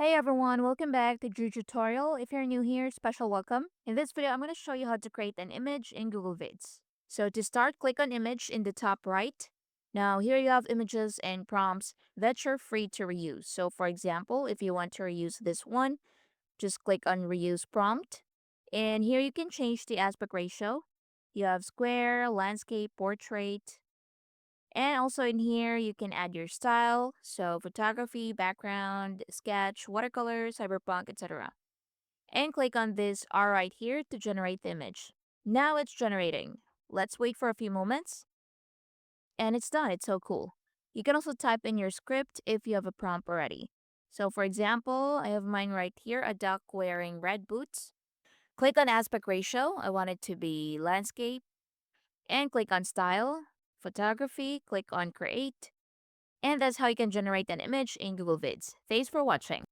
Hey everyone, welcome back to Drew Tutorial. If you're new here, special welcome. In this video, I'm going to show you how to create an image in Google Vids. So to start, click on image in the top right. Now here you have images and prompts that you're free to reuse. So for example, if you want to reuse this one, just click on reuse prompt. And here you can change the aspect ratio. You have square, landscape, portrait, and also in here, you can add your style, so photography, background, sketch, watercolor, cyberpunk, etc. And click on this R right here to generate the image. Now it's generating. Let's wait for a few moments. And it's done. It's so cool. You can also type in your script if you have a prompt already. So for example, I have mine right here, a duck wearing red boots. Click on aspect ratio. I want it to be landscape. And click on style, photography, click on create. And that's how you can generate an image in Google Vids. Thanks for watching.